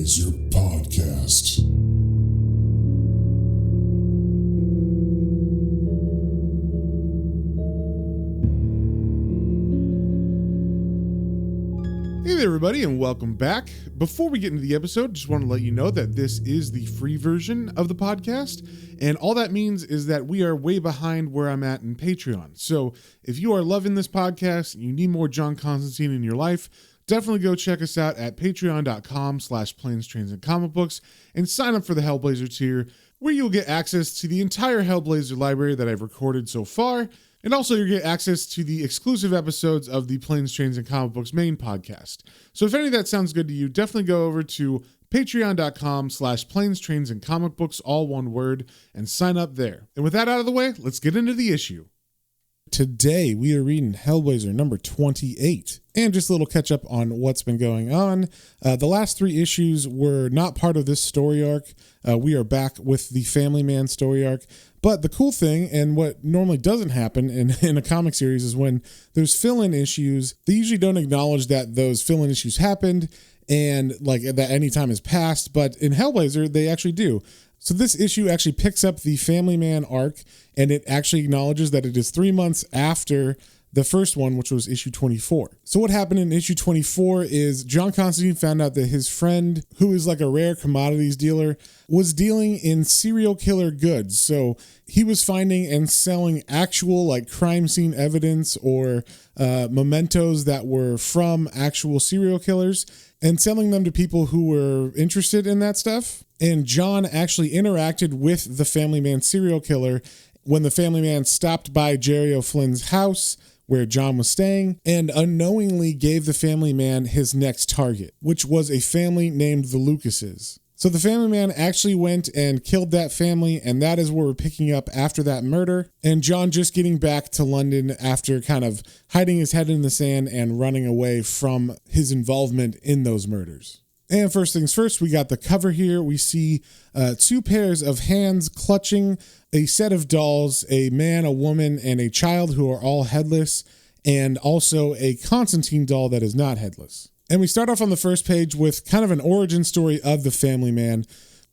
Hellblazer podcast. Hey there, everybody, and welcome back. Before we get into the episode, just want to let you know that this is the free version of the podcast, and all that means is that we are way behind where I'm at in Patreon. So if you are loving this podcast and you need more John Constantine in your life, definitely go check us out at patreon.com/planes, trains, and comic books and sign up for the Hellblazer tier, where you'll get access to the entire Hellblazer library that I've recorded so far. And also you'll get access to the exclusive episodes of the Planes, Trains, and Comic Books main podcast. So if any of that sounds good to you, definitely go over to patreon.com/planes, trains, and comic books, all one word, and sign up there. And with that out of the way, let's get into the issue. Today, we are reading Hellblazer number 28, and just a little catch up on what's been going on. The last three issues were not part of this story arc. We are back with the Family Man story arc. But the cool thing, and what normally doesn't happen in a comic series, is when there's fill-in issues, they usually don't acknowledge that those fill-in issues happened and like that any time has passed. But in Hellblazer, they actually do. So this issue actually picks up the Family Man arc, and it actually acknowledges that it is 3 months after the first one, which was issue 24. So what happened in issue 24 is John Constantine found out that his friend, who is like a rare commodities dealer, was dealing in serial killer goods. So he was finding and selling actual like crime scene evidence or mementos that were from actual serial killers and selling them to people who were interested in that stuff. And John actually interacted with the Family Man serial killer when the Family Man stopped by Jerry O'Flynn's house where John was staying, and unknowingly gave the Family Man his next target, which was a family named the Lucases. So the Family Man actually went and killed that family, and that is where we're picking up after that murder, and John just getting back to London after kind of hiding his head in the sand and running away from his involvement in those murders. And first things first, we got the cover here. We see two pairs of hands clutching a set of dolls, a man, a woman, and a child who are all headless, and also a Constantine doll that is not headless. And we start off on the first page with kind of an origin story of the Family Man.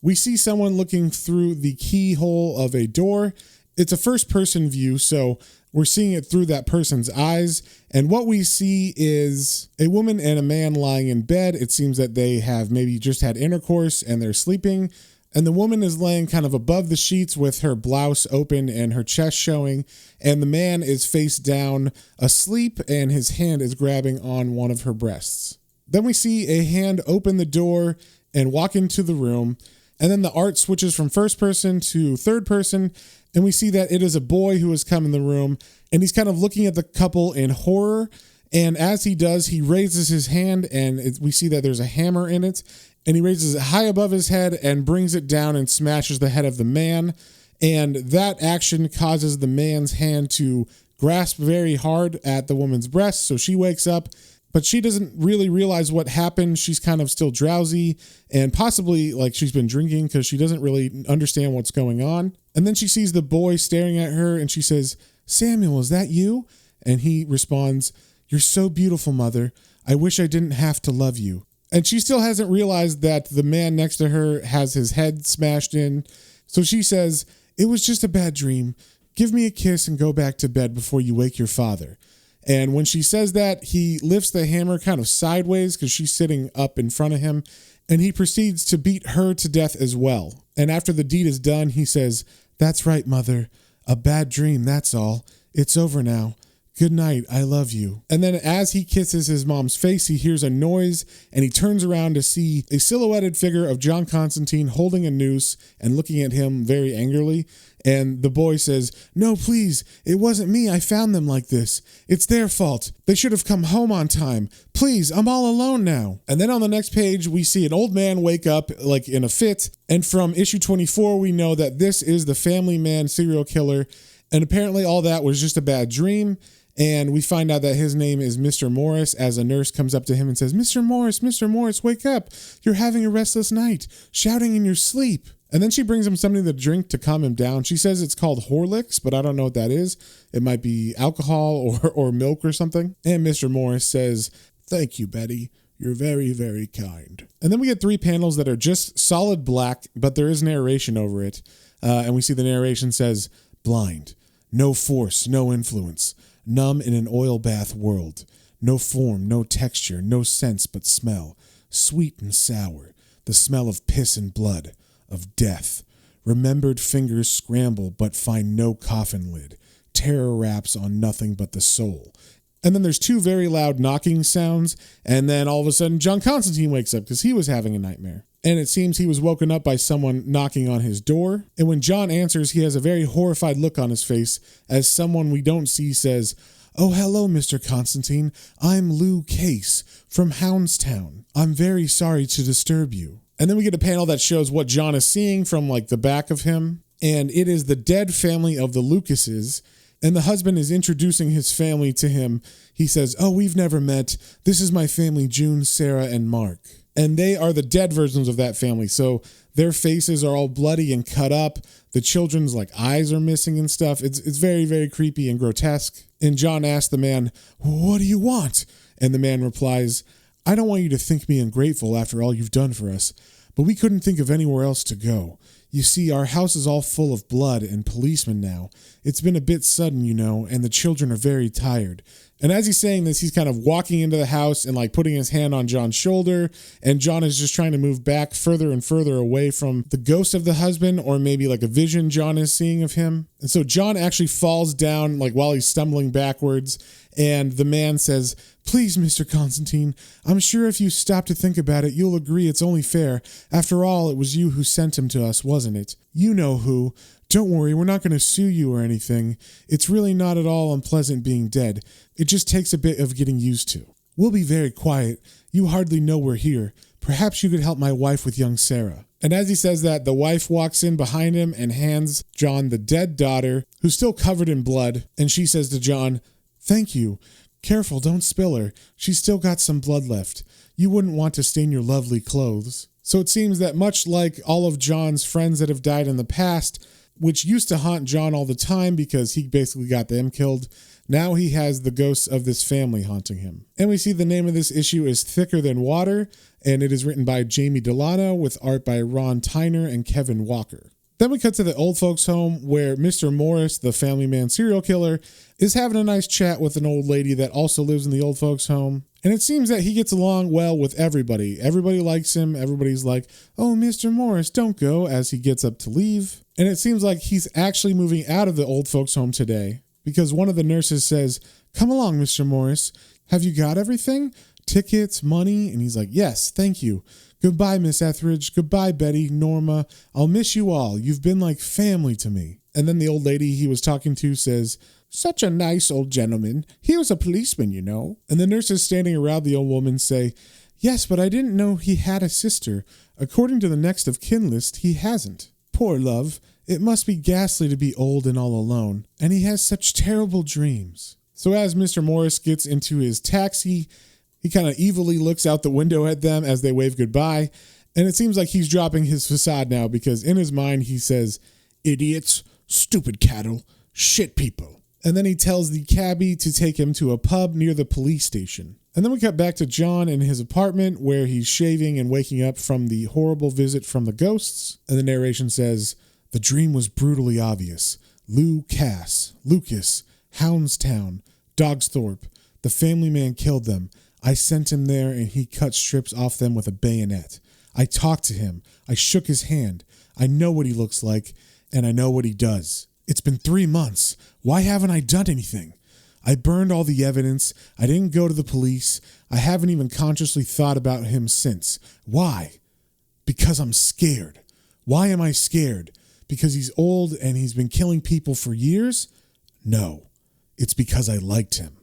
We see someone looking through the keyhole of a door. It's a first-person view, so we're seeing it through that person's eyes. And what we see is a woman and a man lying in bed. It seems that they have maybe just had intercourse and they're sleeping. And the woman is laying kind of above the sheets with her blouse open and her chest showing. And the man is face down asleep and his hand is grabbing on one of her breasts. Then we see a hand open the door and walk into the room. And then the art switches from first person to third person. And we see that it is a boy who has come in the room, and he's kind of looking at the couple in horror. And as he does, he raises his hand, and we see that there's a hammer in it. And he raises it high above his head and brings it down and smashes the head of the man. And that action causes the man's hand to grasp very hard at the woman's breast. So she wakes up, but she doesn't really realize what happened. She's kind of still drowsy and possibly like she's been drinking because she doesn't really understand what's going on. And then she sees the boy staring at her and she says, "Samuel, is that you?" And he responds, "You're so beautiful, mother. I wish I didn't have to love you." And she still hasn't realized that the man next to her has his head smashed in. So she says, "It was just a bad dream. Give me a kiss and go back to bed before you wake your father." And when she says that, he lifts the hammer kind of sideways because she's sitting up in front of him, and he proceeds to beat her to death as well. And after the deed is done, he says, "That's right, mother. A bad dream, that's all. It's over now. Good night, I love you." And then as he kisses his mom's face, he hears a noise, and he turns around to see a silhouetted figure of John Constantine holding a noose and looking at him very angrily. And the boy says, "No, please, it wasn't me. I found them like this. It's their fault. They should have come home on time. Please, I'm all alone now." And then on the next page, we see an old man wake up like in a fit. And from issue 24, we know that this is the Family Man serial killer. And apparently all that was just a bad dream. And we find out that his name is Mr. Morris as a nurse comes up to him and says, Mr. Morris, wake up. You're having a restless night, shouting in your sleep." And then she brings him something to drink to calm him down. She says it's called Horlicks, but I don't know what that is. It might be alcohol or milk or something. And Mr. Morris says, "Thank you, Betty. You're very, very kind. And then we get 3 panels that are just solid black, but there is narration over it. And we see the narration says, blind, no force, no influence, numb in an oil bath world, no form, no texture, no sense but smell, sweet and sour, the smell of piss and blood, of death. Remembered fingers scramble but find no coffin lid. Terror wraps on nothing but the soul. And then there's 2 very loud knocking sounds, and then all of a sudden John Constantine wakes up because he was having a nightmare. And it seems he was woken up by someone knocking on his door. And when John answers, he has a very horrified look on his face as someone we don't see says, "Oh, hello, Mr. Constantine. I'm Lou Case from Houndstown. I'm very sorry to disturb you." And then we get a panel that shows what John is seeing from like the back of him. And it is the dead family of the Lucases. And the husband is introducing his family to him. He says, "Oh, we've never met. This is my family, June, Sarah, and Mark." And they are the dead versions of that family. So their faces are all bloody and cut up. The children's like eyes are missing and stuff. It's very, very creepy and grotesque. And John asks the man, "What do you want?" And the man replies, "I don't want you to think me ungrateful after all you've done for us, but we couldn't think of anywhere else to go. You see, our house is all full of blood and policemen now. It's been a bit sudden, you know, and the children are very tired." And as he's saying this, he's kind of walking into the house and like putting his hand on John's shoulder. And John is just trying to move back further and further away from the ghost of the husband, or maybe like a vision John is seeing of him. And so John actually falls down like while he's stumbling backwards. And the man says, "Please, Mr. Constantine, I'm sure if you stop to think about it, you'll agree it's only fair. After all, it was you who sent him to us, wasn't it? You know who. Don't worry, we're not going to sue you or anything. It's really not at all unpleasant being dead. It just takes a bit of getting used to. We'll be very quiet. You hardly know we're here. Perhaps you could help my wife with young Sarah." And as he says that, the wife walks in behind him and hands John the dead daughter, who's still covered in blood. And she says to John, "Thank you. Careful, don't spill her. She's still got some blood left. You wouldn't want to stain your lovely clothes." So it seems that much like all of John's friends that have died in the past, which used to haunt John all the time because he basically got them killed, now he has the ghosts of this family haunting him. And we see the name of this issue is Thicker Than Water, and it is written by Jamie Delano with art by Ron Tyner and Kevin Walker. Then we cut to the old folks' home where Mr. Morris, the family man serial killer, is having a nice chat with an old lady that also lives in the old folks' home. And it seems that he gets along well with everybody. Everybody likes him. Everybody's like, "Oh, Mr. Morris, don't go," as he gets up to leave. And it seems like he's actually moving out of the old folks' home today because one of the nurses says, "Come along, Mr. Morris. Have you got everything? Tickets, money?" And he's like, "Yes, thank you. Goodbye, Miss Etheridge. Goodbye, Betty, Norma. I'll miss you all. You've been like family to me." And then the old lady he was talking to says, "Such a nice old gentleman. He was a policeman, you know." And the nurses standing around the old woman say, "Yes, but I didn't know he had a sister. According to the next of kin list, he hasn't. Poor love. It must be ghastly to be old and all alone. And he has such terrible dreams." So as Mr. Morris gets into his taxi, he kind of evilly looks out the window at them as they wave goodbye. And it seems like he's dropping his facade now because in his mind he says, "Idiots, stupid cattle, shit people." And then he tells the cabbie to take him to a pub near the police station. And then we cut back to John in his apartment where he's shaving and waking up from the horrible visit from the ghosts. And the narration says, "The dream was brutally obvious. Lou Cass, Lucas, Houndstown, Dogsthorpe. The family man killed them. I sent him there and he cut strips off them with a bayonet. I talked to him. I shook his hand. I know what he looks like, and I know what he does. It's been 3 months. Why haven't I done anything? I burned all the evidence. I didn't go to the police. I haven't even consciously thought about him since. Why? Because I'm scared. Why am I scared? Because he's old and he's been killing people for years? No, it's because I liked him.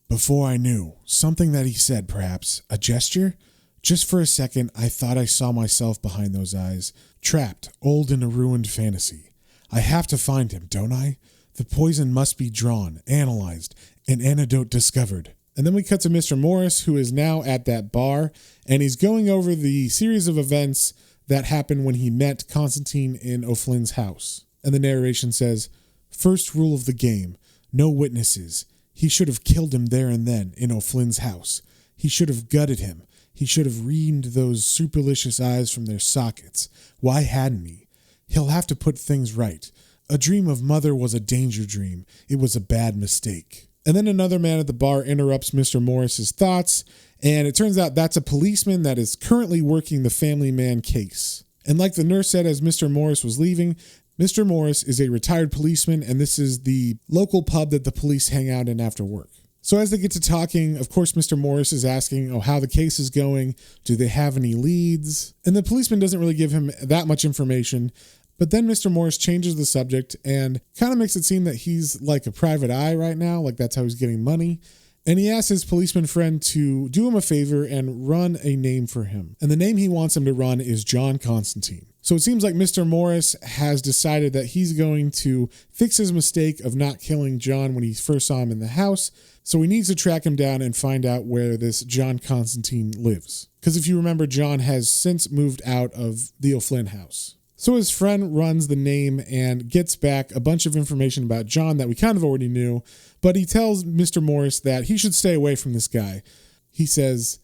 Before I knew, something that he said perhaps, a gesture? Just for a second, I thought I saw myself behind those eyes, trapped, old in a ruined fantasy. I have to find him, don't I? The poison must be drawn, analyzed, an antidote discovered." And then we cut to Mr. Morris, who is now at that bar, and he's going over the series of events that happened when he met Constantine in O'Flynn's house. And the narration says, "First rule of the game, no witnesses. He should have killed him there and then in O'Flynn's house. He should have gutted him. He should have reamed those supercilious eyes from their sockets. Why hadn't he? He'll have to put things right. A dream of mother was a danger dream. It was a bad mistake. And then another man at the bar interrupts Mr. Morris's thoughts, and it turns out that's a policeman that is currently working the family man case. And like the nurse said as Mr. Morris was leaving, Mr. Morris is a retired policeman, and this is the local pub that the police hang out in after work. So as they get to talking, of course, Mr. Morris is asking, how the case is going. Do they have any leads? And the policeman doesn't really give him that much information. But then Mr. Morris changes the subject and kind of makes it seem that he's like a private eye right now, like that's how he's getting money. And he asks his policeman friend to do him a favor and run a name for him. And the name he wants him to run is John Constantine. So it seems like Mr. Morris has decided that he's going to fix his mistake of not killing John when he first saw him in the house. So he needs to track him down and find out where this John Constantine lives. Because if you remember, John has since moved out of the O'Flynn house. So his friend runs the name and gets back a bunch of information about John that we kind of already knew, but he tells Mr. Morris that he should stay away from this guy. He says,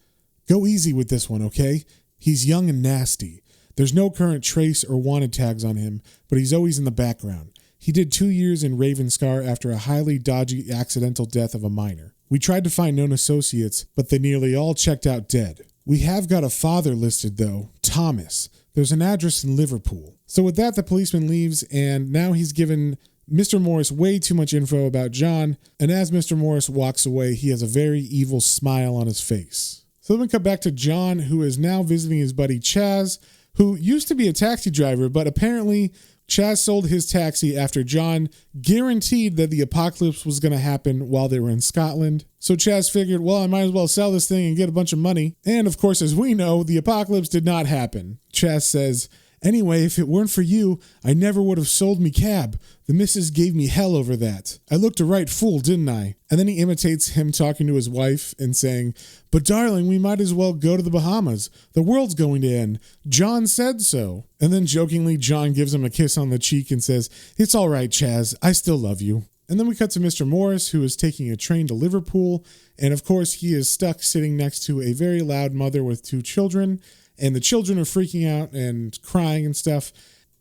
"Go easy with this one, okay? He's young and nasty. There's no current trace or wanted tags on him, but he's always in the background. He did 2 years in Ravenscar after a highly dodgy accidental death of a minor. We tried to find known associates, but they nearly all checked out dead. We have got a father listed, though, Thomas. There's an address in Liverpool." So with that, the policeman leaves, and now he's given Mr. Morris way too much info about John, and as Mr. Morris walks away, he has a very evil smile on his face. So then we come back to John, who is now visiting his buddy Chaz, who used to be a taxi driver, but apparently Chaz sold his taxi after John guaranteed that the apocalypse was going to happen while they were in Scotland. So Chaz figured, I might as well sell this thing and get a bunch of money. And of course, as we know, the apocalypse did not happen. Chaz says, "Anyway, if it weren't for you, I never would have sold me cab. The missus gave me hell over that. I looked a right fool, didn't I?" And then he imitates him talking to his wife and saying, "But darling, we might as well go to the Bahamas. The world's going to end. John said so." And then jokingly, John gives him a kiss on the cheek and says, "It's all right, Chaz. I still love you." And then we cut to Mr. Morris, who is taking a train to Liverpool. And of course, he is stuck sitting next to a very loud mother with 2 children. And the children are freaking out and crying and stuff.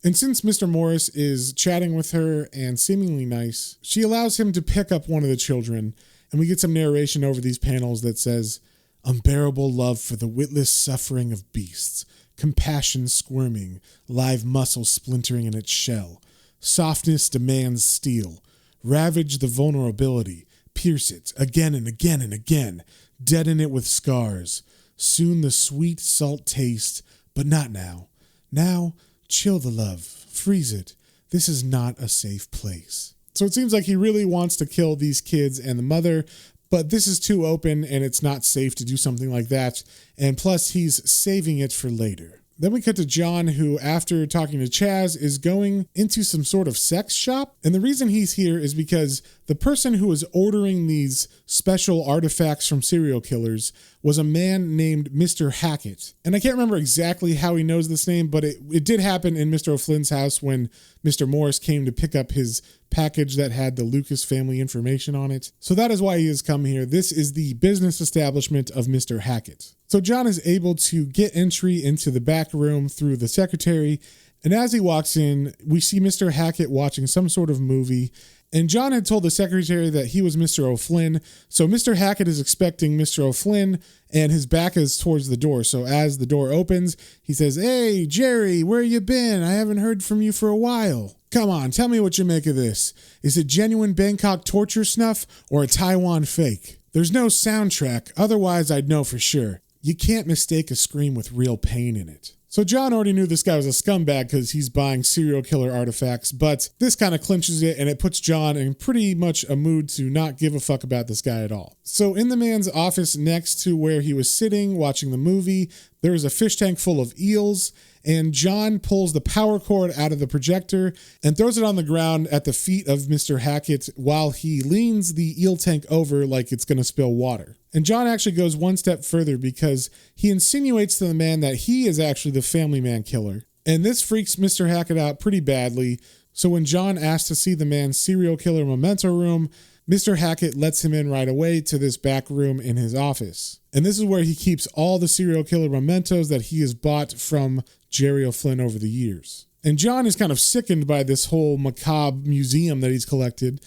And since Mr. Morris is chatting with her and seemingly nice, she allows him to pick up one of the children. And we get some narration over these panels that says, "Unbearable love for the witless suffering of beasts, compassion squirming, live muscle splintering in its shell. Softness demands steel. Ravage the vulnerability, pierce it again and again and again, deaden it with scars. Soon the sweet salt taste, but not now. Now, chill the love, freeze it. This is not a safe place." So it seems like he really wants to kill these kids and the mother, but this is too open and it's not safe to do something like that. And plus, he's saving it for later. Then we cut to John, who, after talking to Chaz, is going into some sort of sex shop. And the reason he's here is because the person who was ordering these special artifacts from serial killers was a man named Mr. Hackett. And I can't remember exactly how he knows this name, but it did happen in Mr. O'Flynn's house when Mr. Morris came to pick up his package that had the Lucas family information on it. So that is why he has come here. This is the business establishment of Mr. Hackett. So John is able to get entry into the back room through the secretary. And as he walks in, we see Mr. Hackett watching some sort of movie. And John had told the secretary that he was Mr. O'Flynn. So Mr. Hackett is expecting Mr. O'Flynn, and his back is towards the door. So as the door opens, he says, "Hey, Jerry, where you been? I haven't heard from you for a while. Come on, tell me what you make of this. Is it genuine Bangkok torture snuff or a Taiwan fake? There's no soundtrack, otherwise I'd know for sure. You can't mistake a scream with real pain in it." So John already knew this guy was a scumbag because he's buying serial killer artifacts, but this kind of clinches it, and it puts John in pretty much a mood to not give a fuck about this guy at all. So in the man's office next to where he was sitting watching the movie, there is a fish tank full of eels, and John pulls the power cord out of the projector and throws it on the ground at the feet of Mr. Hackett while he leans the eel tank over like it's going to spill water. And John actually goes one step further because he insinuates to the man that he is actually the family man killer. And this freaks Mr. Hackett out pretty badly. So when John asks to see the man's serial killer memento room, Mr. Hackett lets him in right away to this back room in his office. And this is where he keeps all the serial killer mementos that he has bought from Jerry O'Flynn over the years. And John is kind of sickened by this whole macabre museum that he's collected.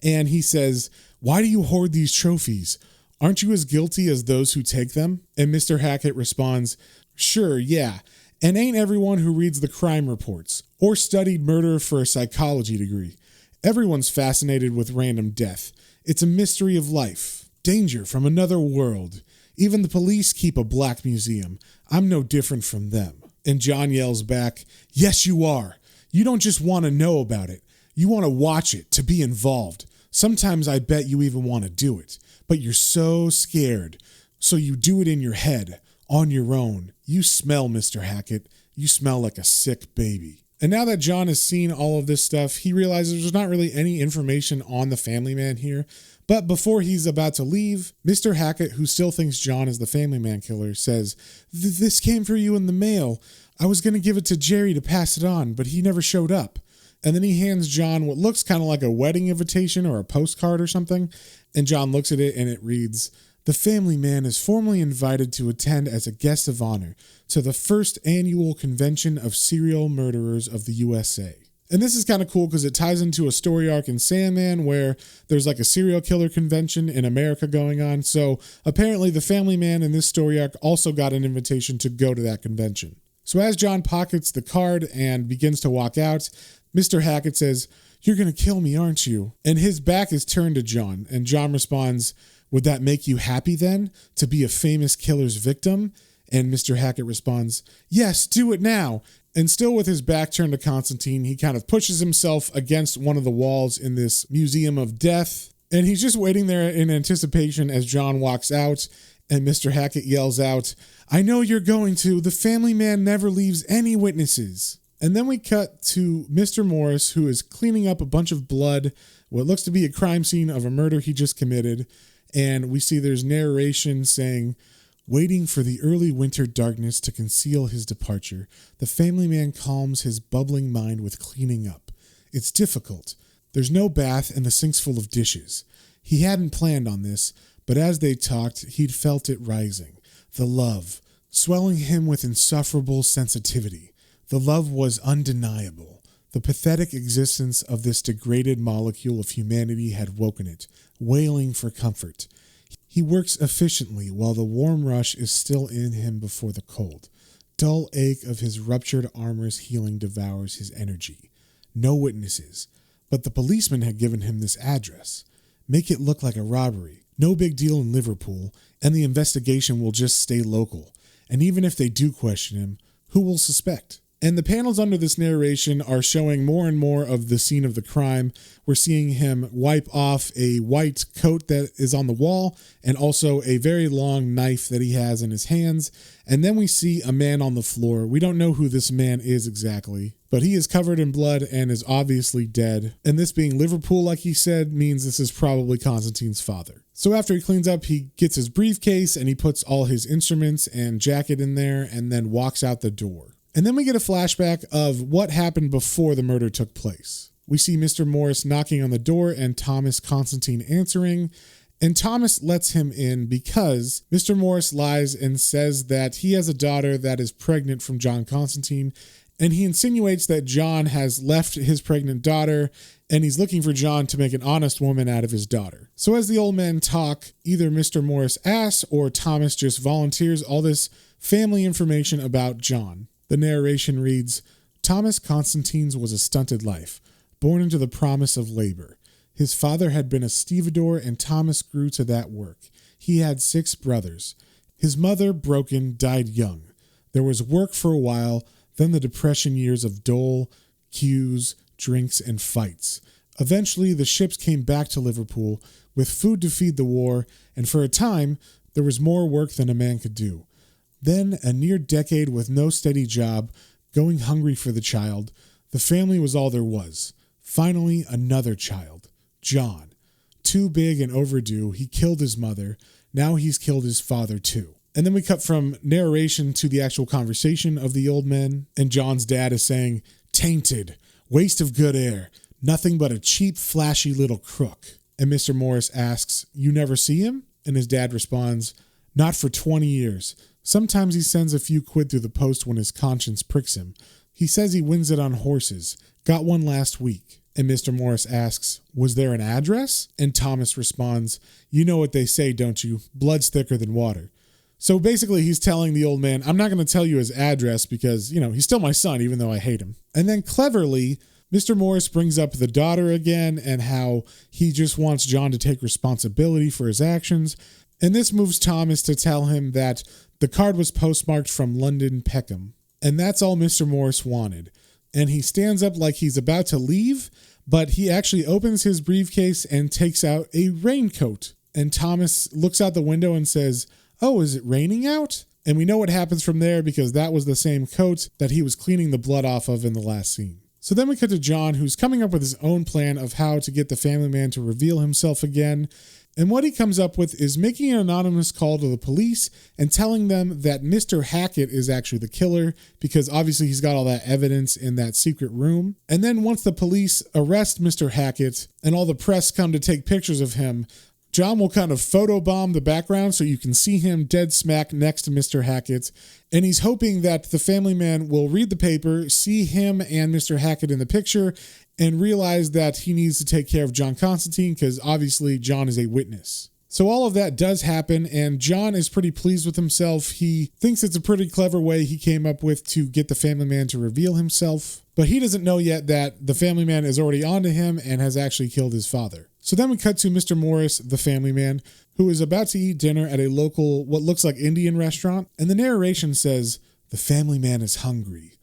And he says, "Why do you hoard these trophies? Aren't you as guilty as those who take them?" And Mr. Hackett responds, "Sure, yeah. And ain't everyone who reads the crime reports or studied murder for a psychology degree. Everyone's fascinated with random death. It's a mystery of life. Danger from another world. Even the police keep a black museum. I'm no different from them." And John yells back, "Yes, you are. You don't just want to know about it. You want to watch it, to be involved. Sometimes I bet you even want to do it. But you're so scared. So you do it in your head, on your own. You smell, Mr. Hackett. You smell like a sick baby." And now that John has seen all of this stuff, he realizes there's not really any information on the family man here. But before he's about to leave, Mr. Hackett, who still thinks John is the family man killer, says, "This came for you in the mail. I was going to give it to Jerry to pass it on, but he never showed up." And then he hands John what looks kind of like a wedding invitation or a postcard or something. And John looks at it and it reads, "The family man is formally invited to attend as a guest of honor to the first annual convention of serial murderers of the USA." And this is kind of cool because it ties into a story arc in Sandman where there's like a serial killer convention in America going on. So apparently the family man in this story arc also got an invitation to go to that convention. So as John pockets the card and begins to walk out, Mr. Hackett says, "You're going to kill me, aren't you?" And his back is turned to John. And John responds, "Would that make you happy then, to be a famous killer's victim?" And Mr. Hackett responds, "Yes, do it now." And still with his back turned to Constantine, he kind of pushes himself against one of the walls in this museum of death. And he's just waiting there in anticipation as John walks out. And Mr. Hackett yells out, "I know you're going to. The family man never leaves any witnesses." And then we cut to Mr. Morris, who is cleaning up a bunch of blood, what looks to be a crime scene of a murder he just committed. And we see there's narration saying, "Waiting for the early winter darkness to conceal his departure, the family man calms his bubbling mind with cleaning up. It's difficult. There's no bath and the sink's full of dishes. He hadn't planned on this, but as they talked, he'd felt it rising. The love, swelling him with insufferable sensitivity. The love was undeniable. The pathetic existence of this degraded molecule of humanity had woken it, wailing for comfort. He works efficiently while the warm rush is still in him before the cold. Dull ache of his ruptured armor's healing devours his energy. No witnesses, but the policeman had given him this address. Make it look like a robbery. No big deal in Liverpool, and the investigation will just stay local. And even if they do question him, who will suspect?" And the panels under this narration are showing more and more of the scene of the crime. We're seeing him wipe off a white coat that is on the wall and also a very long knife that he has in his hands. And then we see a man on the floor. We don't know who this man is exactly, but he is covered in blood and is obviously dead. And this being Liverpool, like he said, means this is probably Constantine's father. So after he cleans up, he gets his briefcase and he puts all his instruments and jacket in there and then walks out the door. And then we get a flashback of what happened before the murder took place. We see Mr. Morris knocking on the door and Thomas Constantine answering, and Thomas lets him in because Mr. Morris lies and says that he has a daughter that is pregnant from John Constantine, and he insinuates that John has left his pregnant daughter and he's looking for John to make an honest woman out of his daughter. So as the old men talk, either Mr. Morris asks or Thomas just volunteers all this family information about John. The narration reads, "Thomas Constantine's was a stunted life, born into the promise of labor. His father had been a stevedore and Thomas grew to that work. He had 6 brothers. His mother, broken, died young. There was work for a while, then the depression years of dole, cues, drinks, and fights. Eventually, the ships came back to Liverpool with food to feed the war, and for a time, there was more work than a man could do. Then, a near decade with no steady job, going hungry for the child. The family was all there was. Finally, another child, John. Too big and overdue, he killed his mother. Now he's killed his father too." And then we cut from narration to the actual conversation of the old men, and John's dad is saying, "Tainted, waste of good air, nothing but a cheap, flashy little crook." And Mr. Morris asks, "You never see him?" And his dad responds, "Not for 20 years. Sometimes he sends a few quid through the post when his conscience pricks him. He says he wins it on horses. Got one last week." And Mr. Morris asks, "Was there an address?" And Thomas responds, "You know what they say, don't you? Blood's thicker than water." So basically he's telling the old man, "I'm not going to tell you his address because, he's still my son, even though I hate him." And then cleverly, Mr. Morris brings up the daughter again and how he just wants John to take responsibility for his actions. And this moves Thomas to tell him that the card was postmarked from London, Peckham. And that's all Mr. Morris wanted. And he stands up like he's about to leave, but he actually opens his briefcase and takes out a raincoat. And Thomas looks out the window and says, "Oh, is it raining out?" And we know what happens from there because that was the same coat that he was cleaning the blood off of in the last scene. So then we cut to John, who's coming up with his own plan of how to get the family man to reveal himself again. And what he comes up with is making an anonymous call to the police and telling them that Mr. Hackett is actually the killer because obviously he's got all that evidence in that secret room. And then once the police arrest Mr. Hackett and all the press come to take pictures of him, John will kind of photobomb the background so you can see him dead smack next to Mr. Hackett. And he's hoping that the family man will read the paper, see him and Mr. Hackett in the picture, and realize that he needs to take care of John Constantine because obviously John is a witness. So all of that does happen, and John is pretty pleased with himself. He thinks it's a pretty clever way he came up with to get the family man to reveal himself. But he doesn't know yet that the family man is already onto him and has actually killed his father. So then we cut to Mr. Morris, the family man, who is about to eat dinner at a local, what looks like Indian restaurant. And the narration says, "The family man is hungry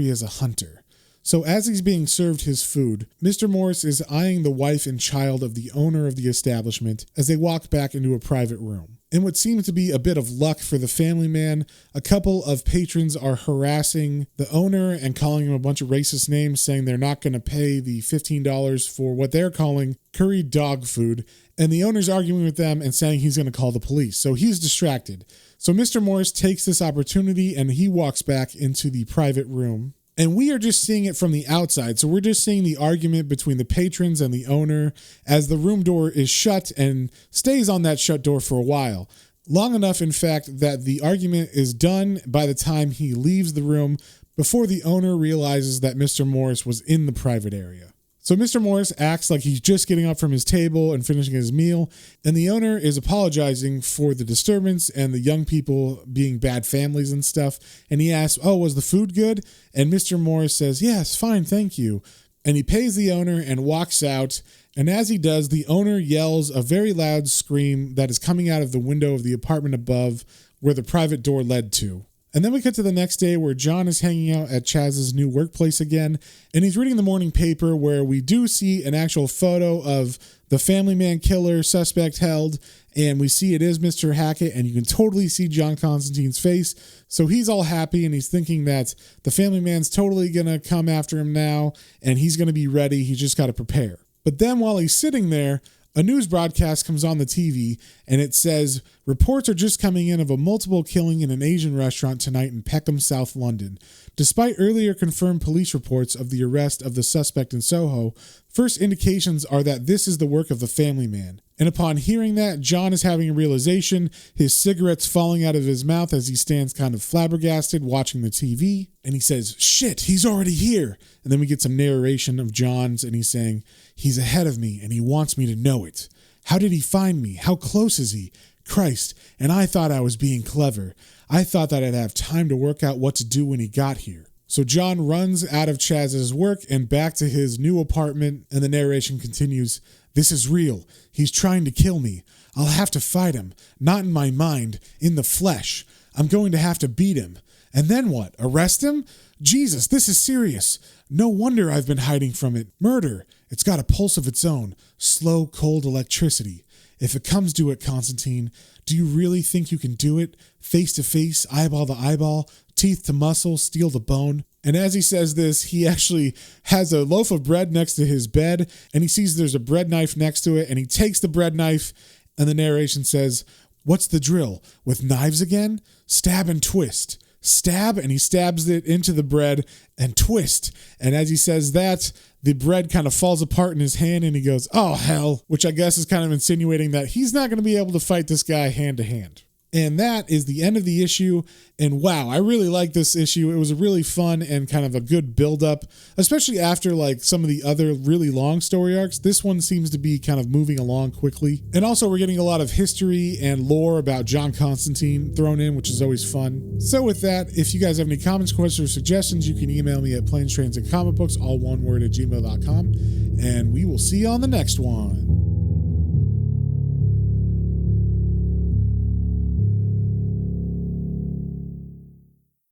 as a hunter." So as he's being served his food, Mr. Morris is eyeing the wife and child of the owner of the establishment as they walk back into a private room. In what seems to be a bit of luck for the family man, a couple of patrons are harassing the owner and calling him a bunch of racist names, saying they're not going to pay the $15 for what they're calling curried dog food. And the owner's arguing with them and saying he's going to call the police. So he's distracted. So Mr. Morris takes this opportunity and he walks back into the private room. And we are just seeing it from the outside. So we're just seeing the argument between the patrons and the owner as the room door is shut and stays on that shut door for a while. Long enough, in fact, that the argument is done by the time he leaves the room before the owner realizes that Mr. Morris was in the private area. So Mr. Morris acts like he's just getting up from his table and finishing his meal, and the owner is apologizing for the disturbance and the young people being bad families and stuff. And he asks, "Oh, was the food good?" And Mr. Morris says, "Yes, fine, thank you." And he pays the owner and walks out. And as he does, the owner yells a very loud scream that is coming out of the window of the apartment above where the private door led to. And then we cut to the next day where John is hanging out at Chaz's new workplace again, and he's reading the morning paper where we do see an actual photo of the family man killer suspect held, and we see it is Mr. Hackett, and you can totally see John Constantine's face. So he's all happy, and he's thinking that the family man's totally going to come after him now, and he's going to be ready. He's just got to prepare. But then while he's sitting there, a news broadcast comes on the TV, and it says, "Reports are just coming in of a multiple killing in an Asian restaurant tonight in Peckham, South London. Despite earlier confirmed police reports of the arrest of the suspect in Soho, first indications are that this is the work of the family man." And upon hearing that, John is having a realization, his cigarette's falling out of his mouth as he stands kind of flabbergasted watching the TV. And he says, "Shit, he's already here." And then we get some narration of John's, and he's saying, "He's ahead of me, and he wants me to know it. How did he find me? How close is he? Christ, and I thought I was being clever. I thought that I'd have time to work out what to do when he got here." So John runs out of Chaz's work and back to his new apartment, and the narration continues, "This is real. He's trying to kill me. I'll have to fight him. Not in my mind, in the flesh. I'm going to have to beat him. And then what? Arrest him? Jesus, this is serious. No wonder I've been hiding from it. Murder. It's got a pulse of its own. Slow, cold electricity. If it comes to it, Constantine, do you really think you can do it? Face to face, eyeball to eyeball, teeth to muscle, steel to bone?" And as he says this, he actually has a loaf of bread next to his bed, and he sees there's a bread knife next to it, and he takes the bread knife, and the narration says, "What's the drill? With knives again? Stab and twist. stab, and he stabs it into the bread and twist. And as he says that, the bread kind of falls apart in his hand and he goes, "Oh, hell," which I guess is kind of insinuating that he's not going to be able to fight this guy hand to hand. And that is the end of the issue. And wow, I really like this issue. It was a really fun and kind of a good build-up, especially after like some of the other really long story arcs. This one seems to be kind of moving along quickly. And also we're getting a lot of history and lore about John Constantine thrown in, which is always fun. So with that, if you guys have any comments, questions, or suggestions, you can email me at planestransandcomicbooks, all one word, @gmail.com. And we will see you on the next one.